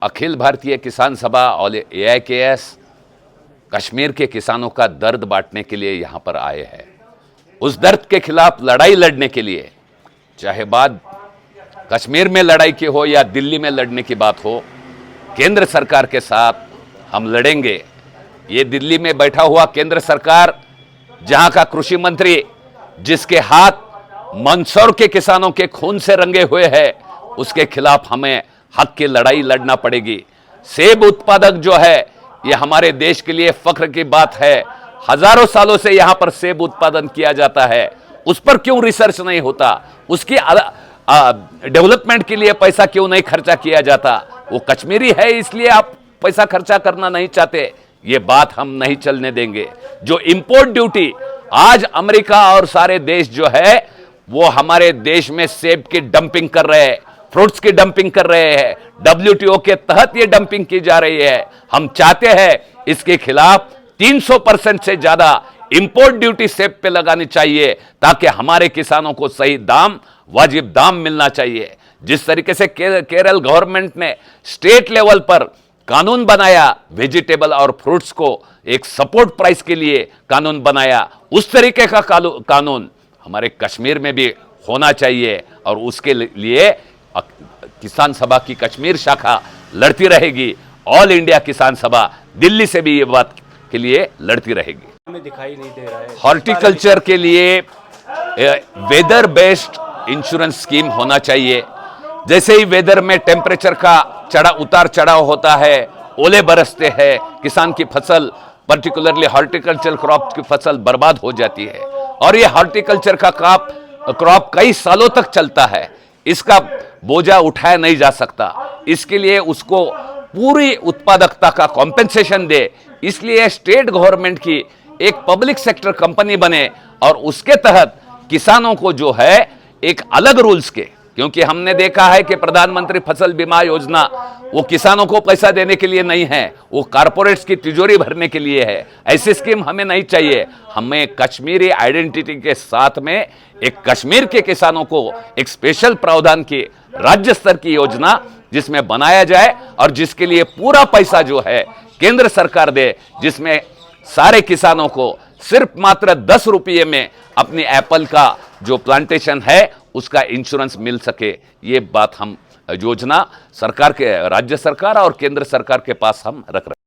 अखिल भारतीय किसान सभा और AIKS कश्मीर के किसानों का दर्द बांटने के लिए यहाँ पर आए हैं। उस दर्द के खिलाफ लड़ाई लड़ने के लिए, चाहे बात कश्मीर में लड़ाई की हो या दिल्ली में लड़ने की बात हो, केंद्र सरकार के साथ हम लड़ेंगे। ये दिल्ली में बैठा हुआ केंद्र सरकार, जहाँ का कृषि मंत्री जिसके हाथ मंदसौर के किसानों के खून से रंगे हुए हैं, उसके खिलाफ हमें हक की लड़ाई लड़ना पड़ेगी। सेब उत्पादक जो है, ये हमारे देश के लिए फख्र की बात है। हजारों सालों से यहां पर सेब उत्पादन किया जाता है, उस पर क्यों रिसर्च नहीं होता? उसकी डेवलपमेंट के लिए पैसा क्यों नहीं खर्चा किया जाता? वो कश्मीरी है इसलिए आप पैसा खर्चा करना नहीं चाहते, ये बात हम नहीं चलने देंगे। जो इंपोर्ट ड्यूटी आज अमेरिका और सारे देश जो है वो हमारे देश में सेब की डंपिंग कर रहे हैं, फ्रूट्स की डंपिंग कर रहे हैं। WTO के तहत ये डंपिंग की जा रही है। हम चाहते हैं इसके खिलाफ 300% से ज्यादा इंपोर्ट ड्यूटी सेब पे लगानी चाहिए, ताकि हमारे किसानों को सही दाम, वाजिब दाम मिलना चाहिए। जिस तरीके से केरल गवर्नमेंट ने स्टेट लेवल पर कानून बनाया, वेजिटेबल और फ्रूट्स को एक सपोर्ट प्राइस के लिए कानून बनाया, उस तरीके का कानून हमारे कश्मीर में भी होना चाहिए। और उसके लिए किसान सभा की कश्मीर शाखा लड़ती रहेगी। ऑल इंडिया किसान सभा दिल्ली से भी ये बात के लिए लड़ती रहेगी। हमें दिखाई नहीं दे रहा है। हॉर्टिकल्चर के लिए वेदर बेस्ड इंश्योरेंस स्कीम होना चाहिए। जैसे ही वेदर में टेम्परेचर का उतार चढ़ाव होता है, ओले बरसते हैं, किसान की फसल, पर्टिकुलरली हॉर्टिकल्चर क्रॉप की फसल बर्बाद हो जाती है। और ये हॉर्टिकल्चर का क्रॉप कई सालों तक चलता है, इसका बोझा उठाया नहीं जा सकता। इसके लिए उसको पूरी उत्पादकता का कॉम्पेंसेशन दे, इसलिए स्टेट गवर्नमेंट की एक पब्लिक सेक्टर कंपनी बने और उसके तहत किसानों को जो है एक अलग रूल्स के, क्योंकि हमने देखा है कि प्रधानमंत्री फसल बीमा योजना वो किसानों को पैसा देने के लिए नहीं है, वो कारपोरेट्स की तिजोरी भरने के लिए है। ऐसी स्कीम हमें नहीं चाहिए। हमें कश्मीरी आइडेंटिटी के साथ में एक कश्मीर के किसानों को एक स्पेशल प्रावधान की राज्य स्तर की योजना जिसमें बनाया जाए और जिसके लिए पूरा पैसा जो है केंद्र सरकार दे, जिसमें सारे किसानों को सिर्फ मात्र 10 रुपये में अपनी एप्पल का जो प्लांटेशन है उसका इंश्योरेंस मिल सके। ये बात हम योजना सरकार के, राज्य सरकार और केंद्र सरकार के पास हम रख रहे हैं।